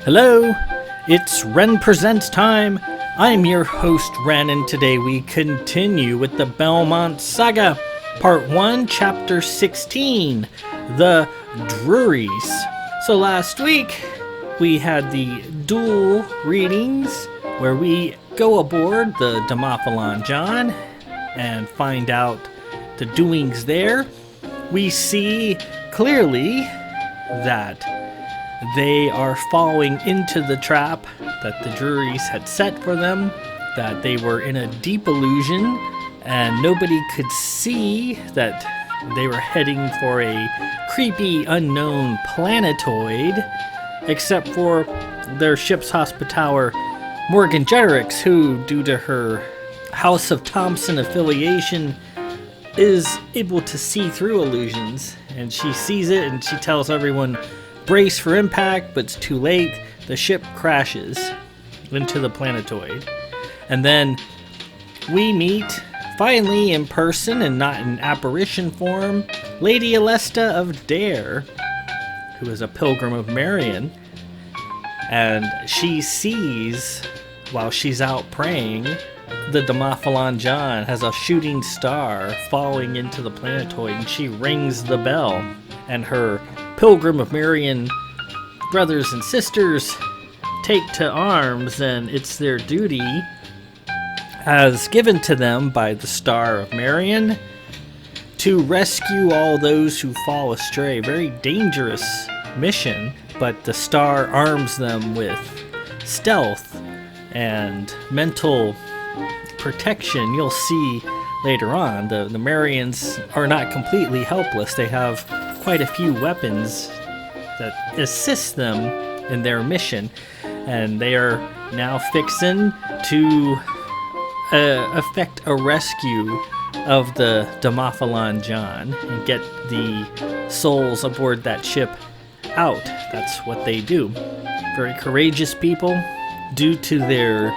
Hello, it's Ren Presents time. I'm your host Ren, and today we continue with the Belmont Saga, Part 1, Chapter 16, The Druries. So last week, we had the dual readings, where we go aboard the Demophalon John and find out the doings there. We see clearly that they are falling into the trap that the Druries had set for them, that they were in a deep illusion, and nobody could see that they were heading for a creepy, unknown planetoid, except for their ship's hospitaller, Morgan Jedricks, who, due to her House of Thompson affiliation, is able to see through illusions, and she sees it and she tells everyone, brace for impact, but it's too late. The ship crashes into the planetoid. And then we meet, finally in person and not in apparition form, Lady Alesta of Dare, who is a pilgrim of Marion. And she sees, while she's out praying, the Demophalon John has a shooting star falling into the planetoid, and she rings the bell. And her Pilgrim of Marion brothers and sisters take to arms, and it's their duty, as given to them by the Star of Marion, to rescue all those who fall astray. Very dangerous mission, but the Star arms them with stealth and mental protection. You'll see later on, the Marions are not completely helpless. They have quite a few weapons that assist them in their mission, and they are now fixing to effect a rescue of the Demophalon John and get the souls aboard that ship out. That's what they do. Very courageous people. Due to their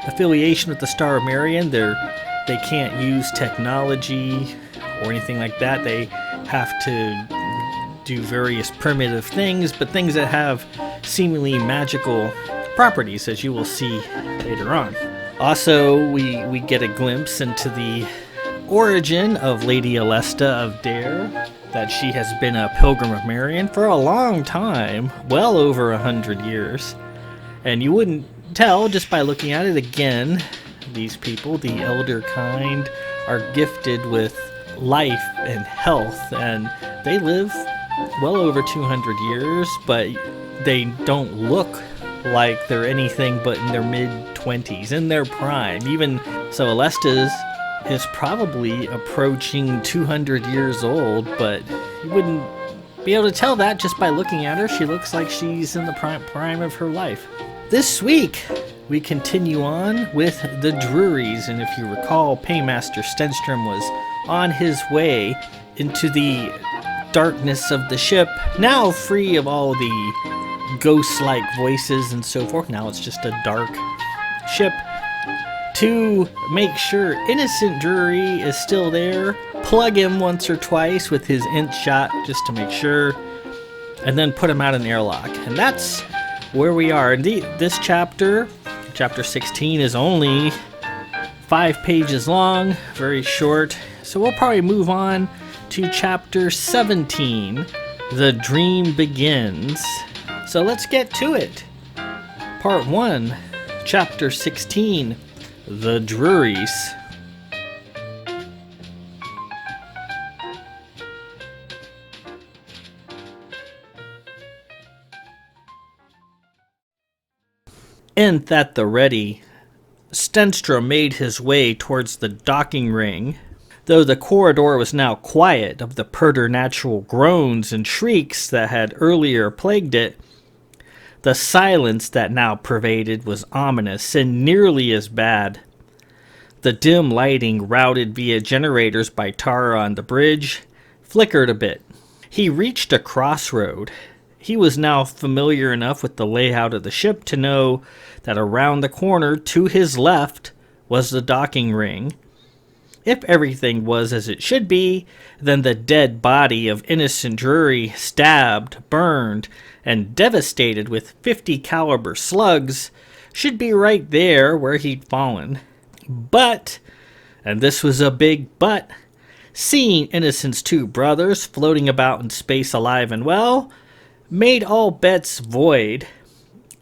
affiliation with the Star of Marion, they can't use technology or anything like that. They have to do various primitive things, but things that have seemingly magical properties, as you will see later on. Also, we get a glimpse into the origin of Lady Alesta of Dare, that she has been a Pilgrim of Marion for a long time, well over 100 years. And you wouldn't tell just by looking at it. Again, these people, the elder kind, are gifted with life and health, and they live well over 200 years, but they don't look like they're anything but in their mid-20s, in their prime. Even so, Alesta is probably approaching 200 years old, but you wouldn't be able to tell that just by looking at her. She looks like she's in the prime of her life. This week, we continue on with the Druries, and if you recall, Paymaster Stenstrom was on his way into the darkness of the ship, now free of all the ghost-like voices and so forth. Now it's just a dark ship, to make sure Innocent Drury is still there, plug him once or twice with his int shot just to make sure, and then put him out in the airlock. And that's where we are. This chapter 16, is only 5 pages long, very short, so we'll probably move on to chapter 17, The Dream Begins. So let's get to it. Part 1, chapter 16, The Druries. Nth at the ready, Stenstrom made his way towards the docking ring. Though the corridor was now quiet of the preternatural groans and shrieks that had earlier plagued it, the silence that now pervaded was ominous and nearly as bad. The dim lighting, routed via generators by Tara on the bridge, flickered a bit. He reached a crossroad. He was now familiar enough with the layout of the ship to know that around the corner to his left was the docking ring. If everything was as it should be, then the dead body of Innocent Drury, stabbed, burned, and devastated with 50 caliber slugs, should be right there where he'd fallen. But, and this was a big but, seeing Innocent's two brothers floating about in space alive and well, made all bets void.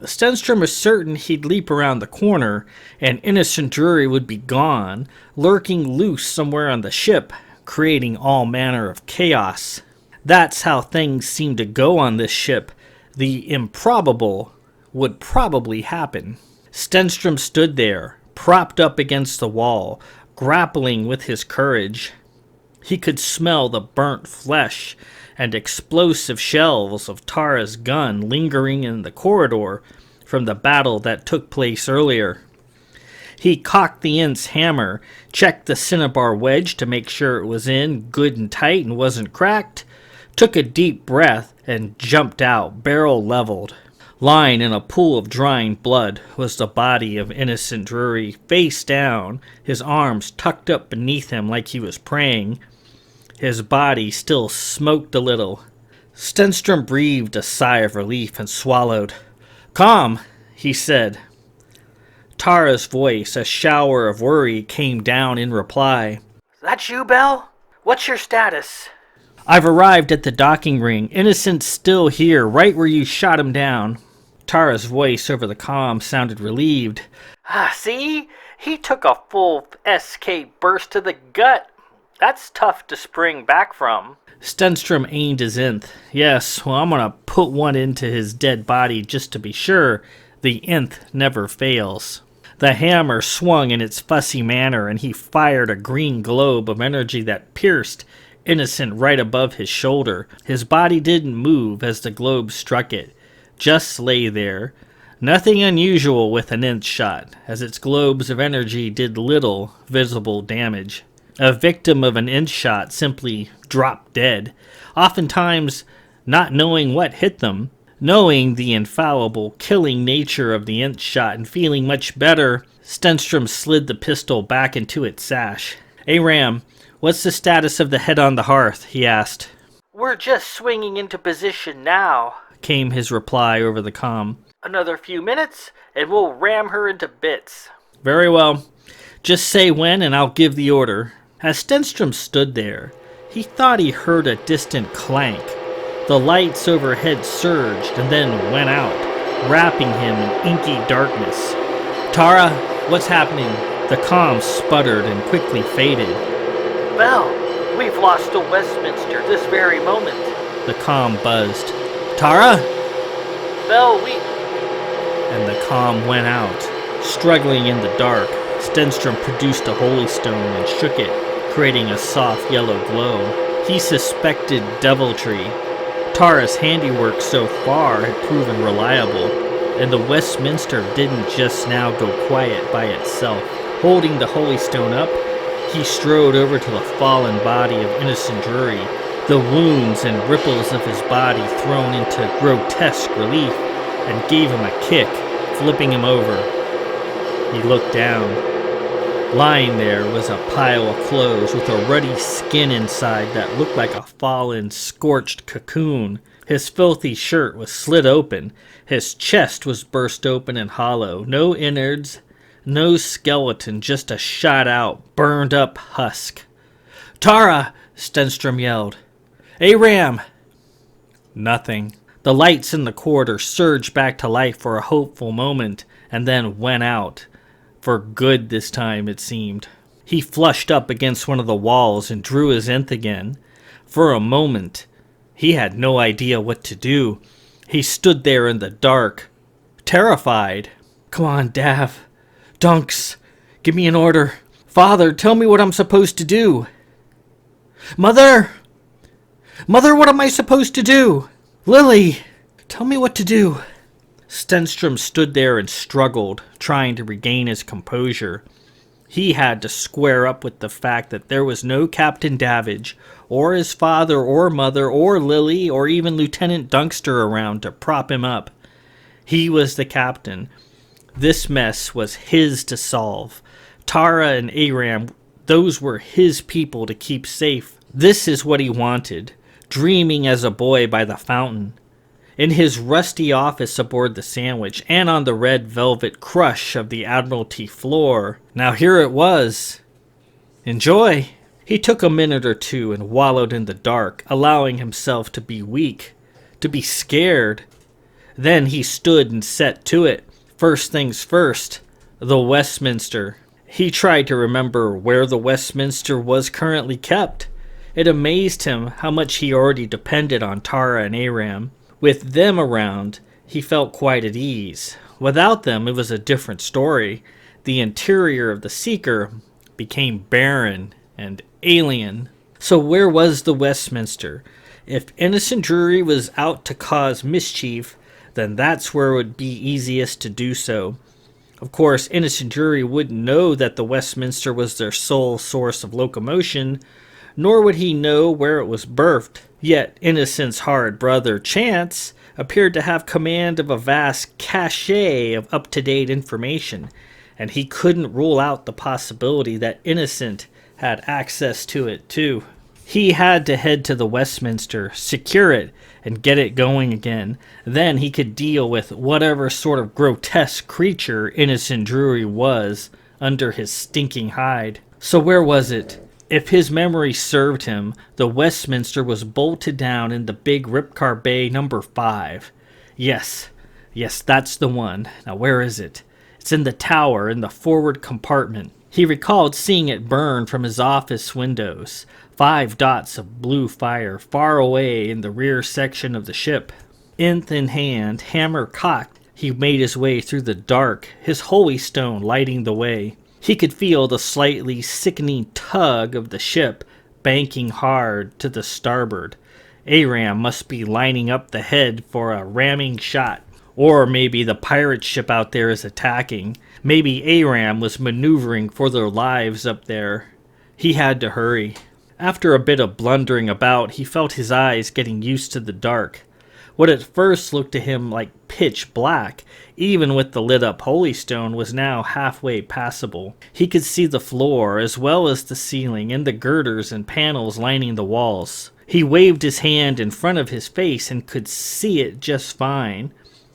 Stenstrom was certain he'd leap around the corner, and Innocent Drury would be gone, lurking loose somewhere on the ship, creating all manner of chaos. That's how things seemed to go on this ship. The improbable would probably happen. Stenstrom stood there, propped up against the wall, grappling with his courage. He could smell the burnt flesh and explosive shells of Tara's gun lingering in the corridor from the battle that took place earlier. He cocked the Int's hammer, checked the cinnabar wedge to make sure it was in good and tight and wasn't cracked, took a deep breath, and jumped out, barrel leveled. Lying in a pool of drying blood was the body of Innocent Drury, face down, his arms tucked up beneath him like he was praying. His body still smoked a little. Stenstrom breathed a sigh of relief and swallowed. "Calm," he said. Tara's voice, a shower of worry, came down in reply. "That you, Belle? What's your status?" "I've arrived at the docking ring. Innocent's still here, right where you shot him down." Tara's voice over the comm sounded relieved. See? He took a full SK burst to the gut. That's tough to spring back from." Stenstrom aimed his Nth. "Yes, well, I'm gonna put one into his dead body just to be sure. The Nth never fails." The hammer swung in its fussy manner, and he fired a green globe of energy that pierced Innocent right above his shoulder. His body didn't move as the globe struck it, just lay there. Nothing unusual with an Nth shot, as its globes of energy did little visible damage. A victim of an Nth shot simply dropped dead, oftentimes not knowing what hit them. Knowing the infallible killing nature of the Nth shot and feeling much better, Stenstrom slid the pistol back into its sash. "Aram, what's the status of the head on the hearth?" he asked. "We're just swinging into position now," came his reply over the comm. "Another few minutes, and we'll ram her into bits." "Very well. Just say when, and I'll give the order." As Stenstrom stood there, he thought he heard a distant clank. The lights overhead surged and then went out, wrapping him in inky darkness. "Tara, what's happening?" The comm sputtered and quickly faded. "Belle, we've lost to Westminster this very moment." The comm buzzed. "Tara?" "Belle, And the comm went out. Struggling in the dark, Stenstrom produced a holy stone and shook it, creating a soft yellow glow. He suspected deviltry. Tara's handiwork so far had proven reliable, and the Westminster didn't just now go quiet by itself. Holding the holy stone up, he strode over to the fallen body of Innocent Drury, the wounds and ripples of his body thrown into grotesque relief, and gave him a kick, flipping him over. He looked down. Lying there was a pile of clothes with a ruddy skin inside that looked like a fallen, scorched cocoon. His filthy shirt was slit open. His chest was burst open and hollow. No innards, no skeleton, just a shot-out, burned-up husk. "Tara!" Stenstrom yelled. "Aram!" Nothing. The lights in the corridor surged back to life for a hopeful moment, and then went out. For good this time, it seemed. He flushed up against one of the walls and drew his Nth again. For a moment, he had no idea what to do. He stood there in the dark, terrified. "Come on, Dav. Dunks, give me an order. Father, tell me what I'm supposed to do." "Mother! Mother, what am I supposed to do? Lily, tell me what to do." Stenstrom stood there and struggled, trying to regain his composure. He had to square up with the fact that there was no Captain Davidge, or his father or mother, or Lily, or even Lieutenant Dunkster around to prop him up. He was the captain. This mess was his to solve. Tara and Aram, Those were his people to keep safe. This is what he wanted, dreaming as a boy by the fountain. In his rusty office aboard the Sandwich, and on the red velvet crush of the Admiralty floor. Now here it was. Enjoy! He took a minute or two and wallowed in the dark, allowing himself to be weak, to be scared. Then he stood and set to it. First things first, the Westminster. He tried to remember where the Westminster was currently kept. It amazed him how much he already depended on Tara and Aram. With them around, he felt quite at ease. Without them, it was a different story. The interior of the Seeker became barren and alien. So where was the Westminster? If Innocent Drury was out to cause mischief, then that's where it would be easiest to do so. Of course, Innocent Drury wouldn't know that the Westminster was their sole source of locomotion, nor would he know where it was berthed. Yet Innocent's hard brother, Chance, appeared to have command of a vast cache of up-to-date information, and he couldn't rule out the possibility that Innocent had access to it too. He had to head to the Westminster, secure it, and get it going again. Then he could deal with whatever sort of grotesque creature Innocent Drury was under his stinking hide. So where was it? If his memory served him, the Westminster was bolted down in the big Ripcar Bay number 5. Yes, that's the one. Now where is it? It's in the tower in the forward compartment. He recalled seeing it burn from his office windows. 5 dots of blue fire far away in the rear section of the ship. Nth in hand, hammer cocked, he made his way through the dark, his holy stone lighting the way. He could feel the slightly sickening tug of the ship banking hard to the starboard. Aram must be lining up the head for a ramming shot. Or maybe the pirate ship out there is attacking. Maybe Aram was maneuvering for their lives up there. He had to hurry. After a bit of blundering about, he felt his eyes getting used to the dark. What at first looked to him like pitch black, even with the lit-up Holy Stone, was now halfway passable. He could see the floor, as well as the ceiling, and the girders and panels lining the walls. He waved his hand in front of his face and could see it just fine.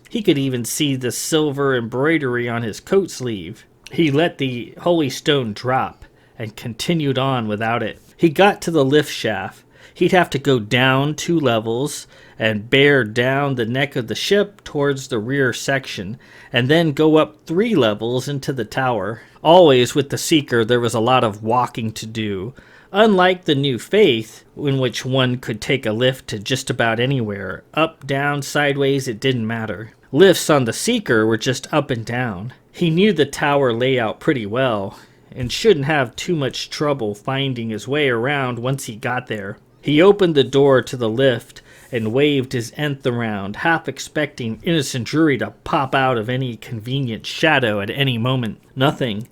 He could even see the silver embroidery on his coat sleeve. He let the Holy Stone drop and continued on without it. He got to the lift shaft. He'd have to go down 2 levels and bear down the neck of the ship towards the rear section, and then go up 3 levels into the tower. Always with the Seeker, there was a lot of walking to do. Unlike the New Faith, in which one could take a lift to just about anywhere. Up, down, sideways, it didn't matter. Lifts on the Seeker were just up and down. He knew the tower layout pretty well, and shouldn't have too much trouble finding his way around once he got there. He opened the door to the lift and waved his nth around, half expecting Innocent Drury to pop out of any convenient shadow at any moment. Nothing.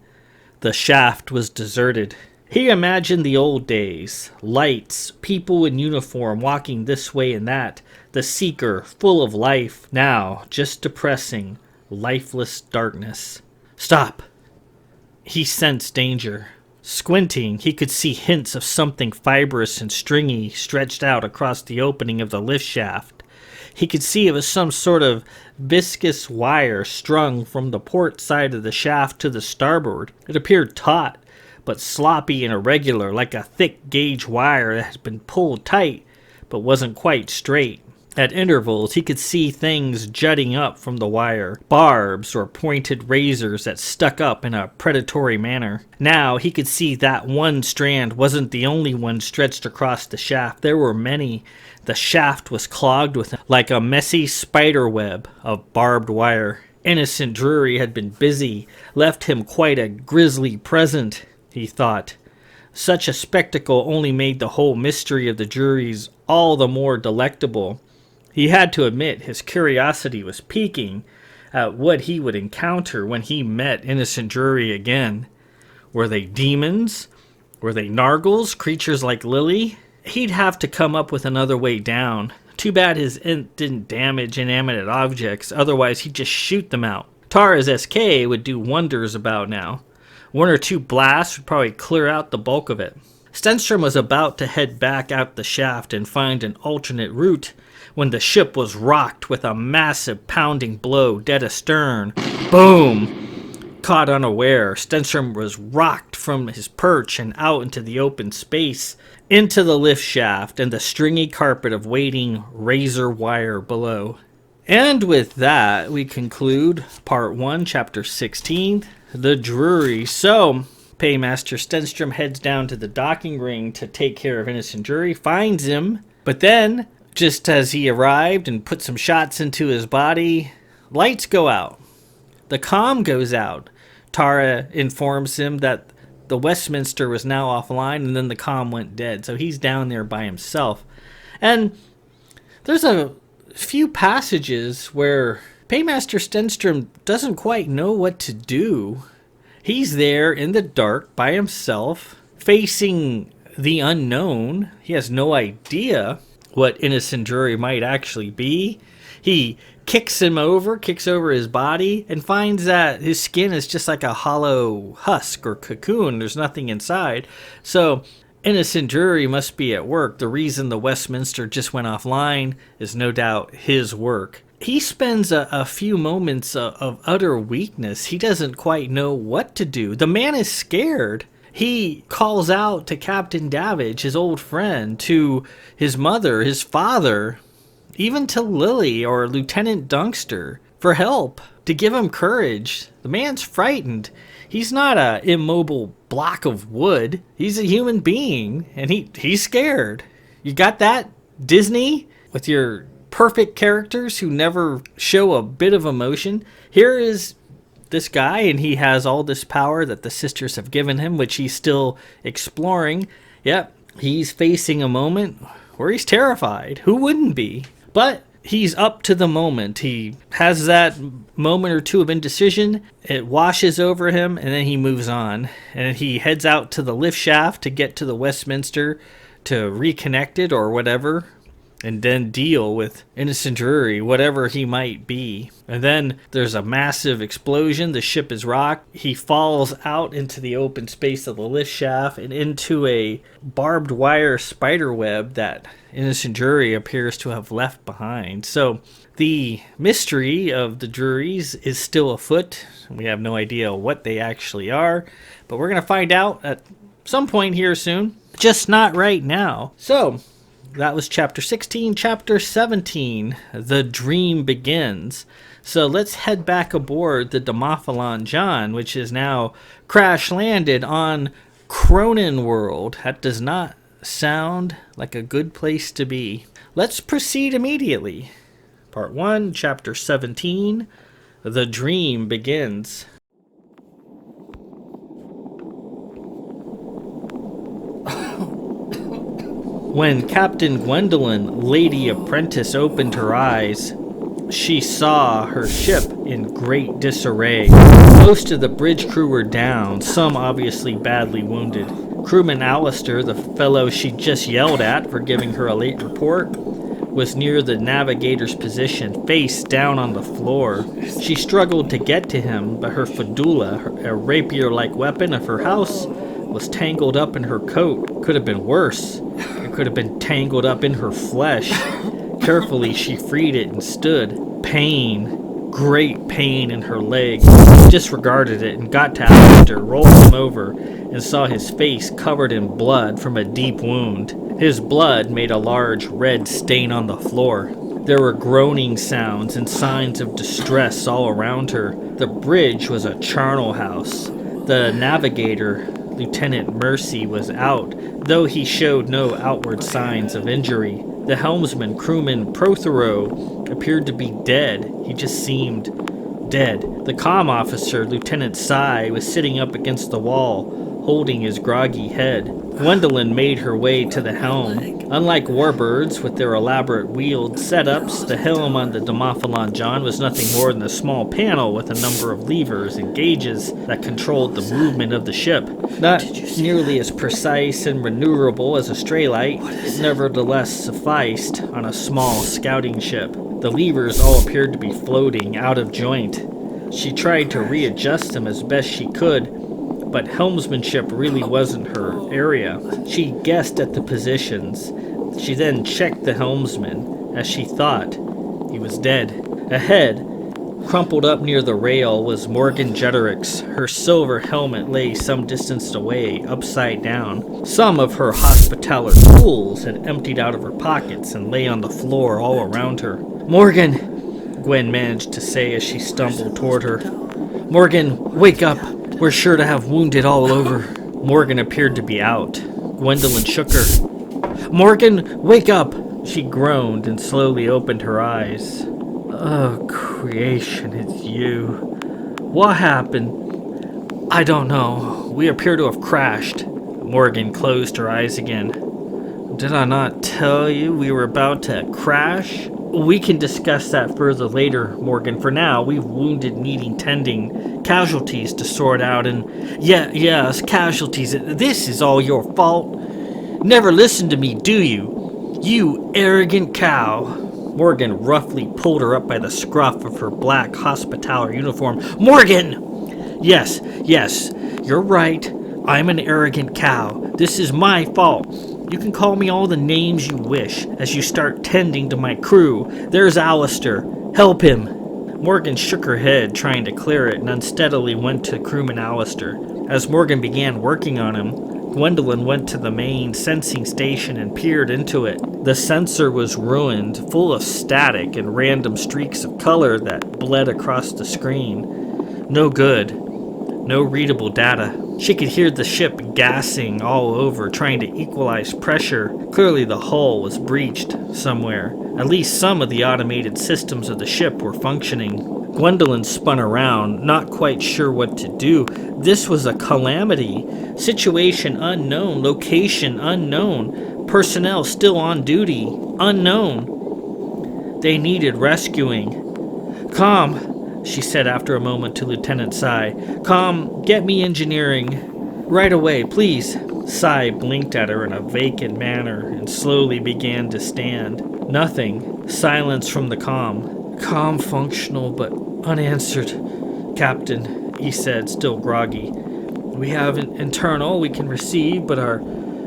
The shaft was deserted. He imagined the old days. Lights, people in uniform walking this way and that. The Seeker, full of life. Now, just depressing, lifeless darkness. Stop! He sensed danger. Squinting, he could see hints of something fibrous and stringy stretched out across the opening of the lift shaft. He could see it was some sort of viscous wire strung from the port side of the shaft to the starboard. It appeared taut, but sloppy and irregular, like a thick gauge wire that had been pulled tight, but wasn't quite straight. At intervals, he could see things jutting up from the wire, barbs or pointed razors that stuck up in a predatory manner. Now he could see that one strand wasn't the only one stretched across the shaft. There were many. The shaft was clogged with like a messy spider web of barbed wire. Innocent Drury had been busy, left him quite a grisly present, he thought. Such a spectacle only made the whole mystery of the Druries all the more delectable. He had to admit his curiosity was piquing at what he would encounter when he met Innocent Drury again. Were they demons? Were they nargles, creatures like Lily? He'd have to come up with another way down. Too bad his int didn't damage inanimate objects, otherwise he'd just shoot them out. Tara's SK would do wonders about now. One or two blasts would probably clear out the bulk of it. Stenstrom was about to head back out the shaft and find an alternate route when the ship was rocked with a massive pounding blow dead astern. Boom! Caught unaware, Stenstrom was rocked from his perch and out into the open space, into the lift shaft and the stringy carpet of waiting razor wire below. And with that, we conclude Part 1, Chapter 16, The Druries. So, Paymaster Stenstrom heads down to the docking ring to take care of Innocent Drury, finds him, but then, just as he arrived and put some shots into his body, lights go out. The comm goes out. Tara informs him that the Westminster was now offline, and then the comm went dead. So he's down there by himself. And there's a few passages where Paymaster Stenstrom doesn't quite know what to do. He's there in the dark by himself, facing the unknown. He has no idea what Innocent Drury might actually be. He kicks over his body, and finds that his skin is just like a hollow husk or cocoon. There's nothing inside. So Innocent Drury must be at work. The reason the Westminster just went offline is no doubt his work. He spends a few moments of utter weakness. He doesn't quite know what to do. The man is scared. He calls out to Captain Davidge, his old friend, to his mother, his father, even to Lily or Lieutenant Dunkster for help, to give him courage. The man's frightened. He's not an immobile block of wood. He's a human being, and he's scared. You got that, Disney? With your perfect characters who never show a bit of emotion. Here is this guy, and he has all this power that the sisters have given him, which he's still exploring. Yep, he's facing a moment where he's terrified. Who wouldn't be? But he's up to the moment. He has that moment or two of indecision. It washes over him, and then he moves on. And he heads out to the lift shaft to get to the Westminster to reconnect it or whatever, and then deal with Innocent Drury, whatever he might be. And then there's a massive explosion. The ship is rocked. He falls out into the open space of the lift shaft and into a barbed wire spider web that Innocent Drury appears to have left behind. So the mystery of the Druries is still afoot. We have no idea what they actually are, but we're going to find out at some point here soon, just not right now. So that was Chapter 16. Chapter 17, The Dream Begins. So let's head back aboard the Demophalon John, which is now crash-landed on Cronin World. That does not sound like a good place to be. Let's proceed immediately. Part 1, Chapter 17, The Dream Begins. When Captain Gwendolyn, Lady Apprentice, opened her eyes, she saw her ship in great disarray. Most of the bridge crew were down, some obviously badly wounded. Crewman Alistair, the fellow she just yelled at for giving her a late report, was near the navigator's position, face down on the floor. She struggled to get to him, but her fedula, a rapier-like weapon of her house, was tangled up in her coat. Could have been worse. It could have been tangled up in her flesh. Carefully, she freed it and stood. Pain. Great pain in her leg. She disregarded it and got to Alistair, rolled him over, and saw his face covered in blood from a deep wound. His blood made a large red stain on the floor. There were groaning sounds and signs of distress all around her. The bridge was a charnel house. The navigator, Lieutenant Mercy, was out, though he showed no outward signs of injury. The helmsman, crewman Prothero, appeared to be dead. He just seemed dead. The comm officer, Lieutenant Cy, was sitting up against the wall, holding his groggy head. Gwendolyn made her way to the helm. Unlike warbirds with their elaborate wheeled setups, the helm on the Demophalon John was nothing more than a small panel with a number of levers and gauges that controlled the movement of the ship. Not nearly as precise and maneuverable as a stray light, it nevertheless sufficed on a small scouting ship. The levers all appeared to be floating out of joint. She tried to readjust them as best she could, but helmsmanship really wasn't her area. She guessed at the positions. She then checked the helmsman, as she thought he was dead. Ahead, crumpled up near the rail, was Morgan Jetterix. Her silver helmet lay some distance away, upside down. Some of her hospitaller tools had emptied out of her pockets and lay on the floor all around her. "Morgan," Gwen managed to say as she stumbled toward her. "Morgan, wake up. We're sure to have wounded all over." Morgan appeared to be out. Gwendolyn shook her. "Morgan, wake up!" She groaned and slowly opened her eyes. "Oh, creation, it's you. What happened?" "I don't know. We appear to have crashed." Morgan closed her eyes again. "Did I not tell you we were about to crash?" "We can discuss that further later, Morgan. For now, we've wounded needing tending, casualties to sort out, and yes, casualties. This is all your fault. Never listen to me, do you? You arrogant cow." Morgan roughly pulled her up by the scruff of her black hospitaller uniform. "Morgan!" Yes, you're right. I'm an arrogant cow. This is my fault. You can call me all the names you wish as you start tending to my crew. There's Alistair. Help him." Morgan shook her head, trying to clear it, and unsteadily went to crewman Alistair. As Morgan began working on him, Gwendolyn went to the main sensing station and peered into it. The sensor was ruined, full of static and random streaks of color that bled across the screen. No good. No readable data. She could hear the ship gassing all over, trying to equalize pressure. Clearly the hull was breached somewhere. At least some of the automated systems of the ship were functioning. Gwendolyn spun around, not quite sure what to do. This was a calamity. Situation unknown, location unknown, personnel still on duty, unknown. They needed rescuing. "Com," she said after a moment to Lieutenant Sai. "Com, get me engineering. Right away, please." Sai blinked at her in a vacant manner and slowly began to stand. Nothing. Silence from the comm. "Com functional but unanswered, Captain," he said, still groggy. "We have an internal we can receive, but our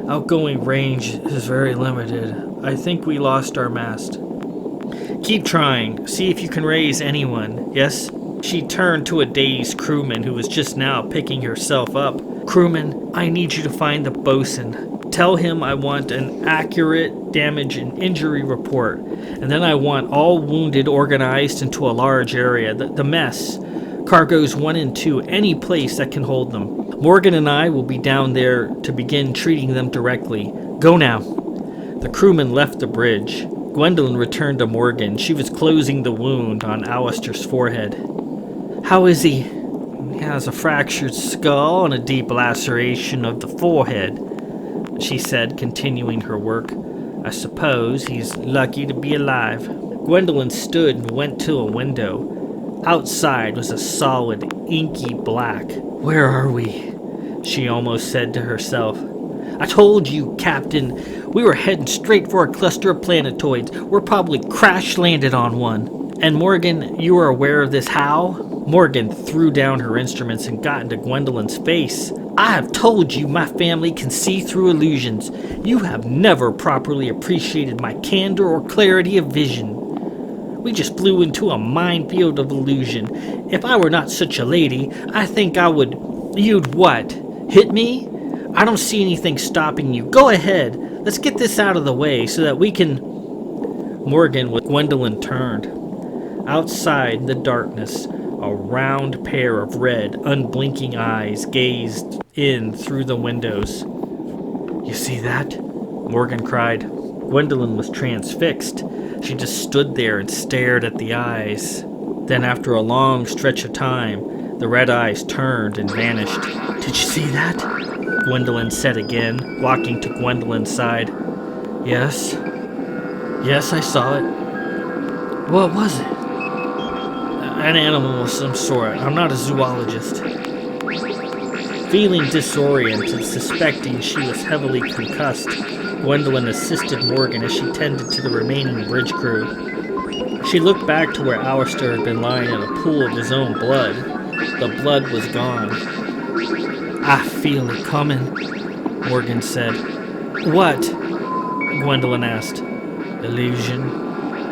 outgoing range is very limited. I think we lost our mast." "Keep trying. See if you can raise anyone. Yes?" She turned to a dazed crewman who was just now picking herself up. "Crewman, I need you to find the bosun. Tell him I want an accurate damage and injury report, and then I want all wounded organized into a large area, the mess. Cargoes 1 and 2, any place that can hold them. Morgan and I will be down there to begin treating them directly. Go now." The crewman left the bridge. Gwendolyn returned to Morgan. She was closing the wound on Alistair's forehead. "How is he?" "He has a fractured skull and a deep laceration of the forehead," she said, continuing her work. "I suppose he's lucky to be alive." Gwendolyn stood and went to a window. Outside was a solid, inky black. "Where are we?" she almost said to herself. "I told you, Captain. We were heading straight for a cluster of planetoids. We're probably crash-landed on one." "And Morgan, you are aware of this how?" Morgan threw down her instruments and got into Gwendolyn's face. "I have told you my family can see through illusions. You have never properly appreciated my candor or clarity of vision. We just flew into a minefield of illusion. If I were not such a lady, I think I would..." "You'd what? Hit me? I don't see anything stopping you. Go ahead. Let's get this out of the way so that we can..." Morgan with Gwendolyn turned. Outside in the darkness, a round pair of red, unblinking eyes gazed in through the windows. "You see that?" Morgan cried. Gwendolyn was transfixed. She just stood there and stared at the eyes. Then after a long stretch of time, the red eyes turned and vanished. "Did you see that?" Gwendolyn said again, walking to Gwendolyn's side. Yes, I saw it." "What was it?" "An animal of some sort. I'm not a zoologist." Feeling disoriented, suspecting she was heavily concussed, Gwendolyn assisted Morgan as she tended to the remaining bridge crew. She looked back to where Alistair had been lying in a pool of his own blood. The blood was gone. I feel it coming, Morgan said. What? Gwendolyn asked. Illusion,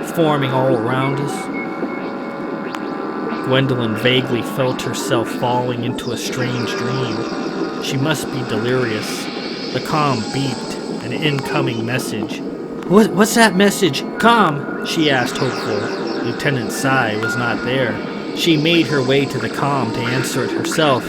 forming all around us. Gwendolyn vaguely felt herself falling into a strange dream. She must be delirious. The comm beeped, an incoming message. What's that message? Comm, she asked, hopeful. Lieutenant Sai was not there. She made her way to the comm to answer it herself.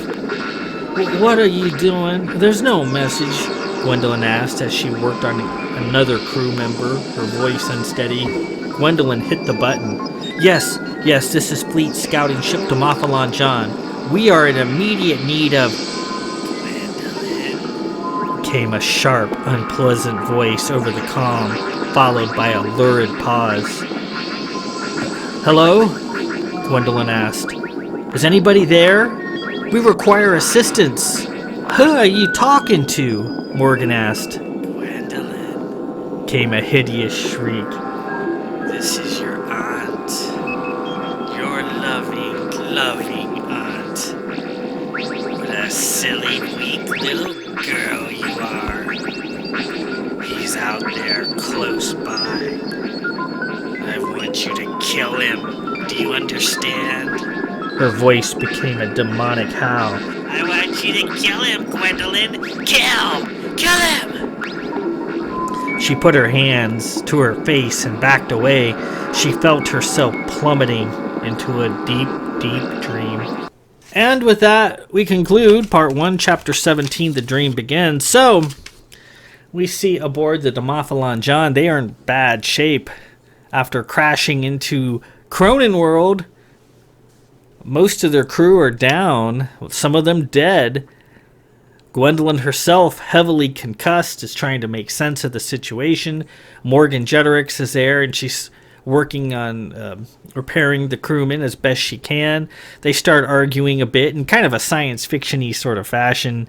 What are you doing? There's no message, Gwendolyn asked as she worked on another crew member, her voice unsteady. Gwendolyn hit the button. Yes, this is Fleet Scouting Ship Demophalon John. We are in immediate need of... Gwendolyn, came a sharp, unpleasant voice over the comm, followed by a lurid pause. Hello? Gwendolyn asked. Is anybody there? We require assistance. Who are you talking to? Morgan asked. Gwendolyn, came a hideous shriek. This is your aunt. Your loving aunt. What a silly, weak little girl you are. He's out there close by. I want you to kill him. Do you understand? Her voice became a demonic howl. I want you to kill him, Gwendolyn. Kill him! She put her hands to her face and backed away. She felt herself plummeting into a deep, deep dream. And with that, we conclude Part 1, Chapter 17, The Dream Begins. So, we see aboard the Demophalon John, they are in bad shape. After crashing into Cronin World, most of their crew are down, some of them dead. Gwendolyn herself, heavily concussed, is trying to make sense of the situation. Morgan Jeterix is there, and she's working on repairing the crewmen as best she can. They start arguing a bit in kind of a science fiction-y sort of fashion.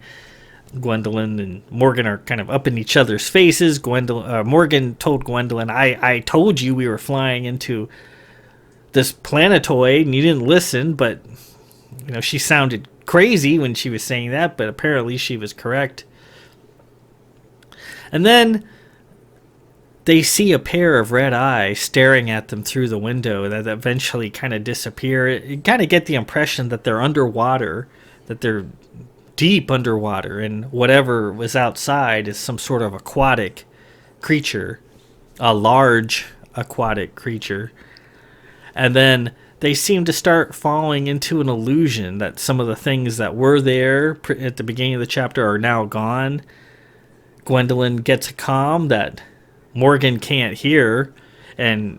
Gwendolyn and Morgan are kind of up in each other's faces. Morgan told Gwendolyn, I told you we were flying into this planetoid and you didn't listen, but she sounded crazy when she was saying that, but apparently she was correct. And then they see a pair of red eyes staring at them through the window that eventually kind of disappear. You kind of get the impression that they're underwater, that they're deep underwater, and whatever was outside is some sort of aquatic creature, a large aquatic creature. And then they seem to start falling into an illusion that some of the things that were there at the beginning of the chapter are now gone. Gwendolyn gets a comm that Morgan can't hear, and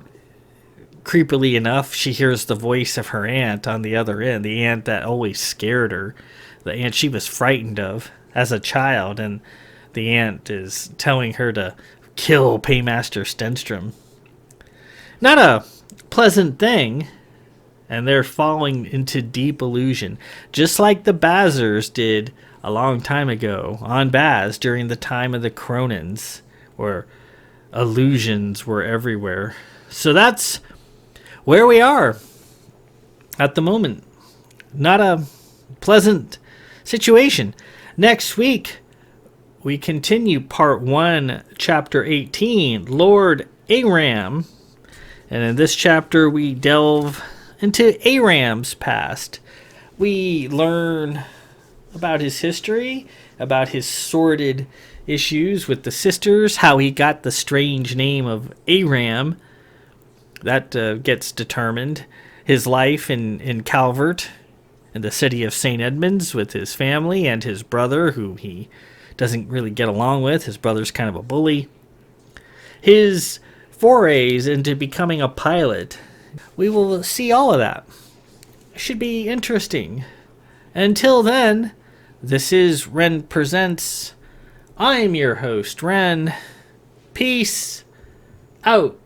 creepily enough, she hears the voice of her aunt on the other end, the aunt that always scared her, the aunt she was frightened of as a child, and the aunt is telling her to kill Paymaster Stenstrom. Not a pleasant thing, and they're falling into deep illusion, just like the Bazers did a long time ago on Baz during the time of the Cronins, where illusions were everywhere. So that's where we are at the moment. Not a pleasant situation. Next week, we continue Part 1, Chapter 18, Lord Aram. And in this chapter, we delve into Aram's past. We learn about his history, about his sordid issues with the sisters, how he got the strange name of Aram. That gets determined. His life in Calvert, in the city of St. Edmunds, with his family and his brother, who he doesn't really get along with. His brother's kind of a bully. His forays into becoming a pilot. We will see all of that. Should be interesting. Until then, this is Ren Presents. I'm your host, Ren. Peace out.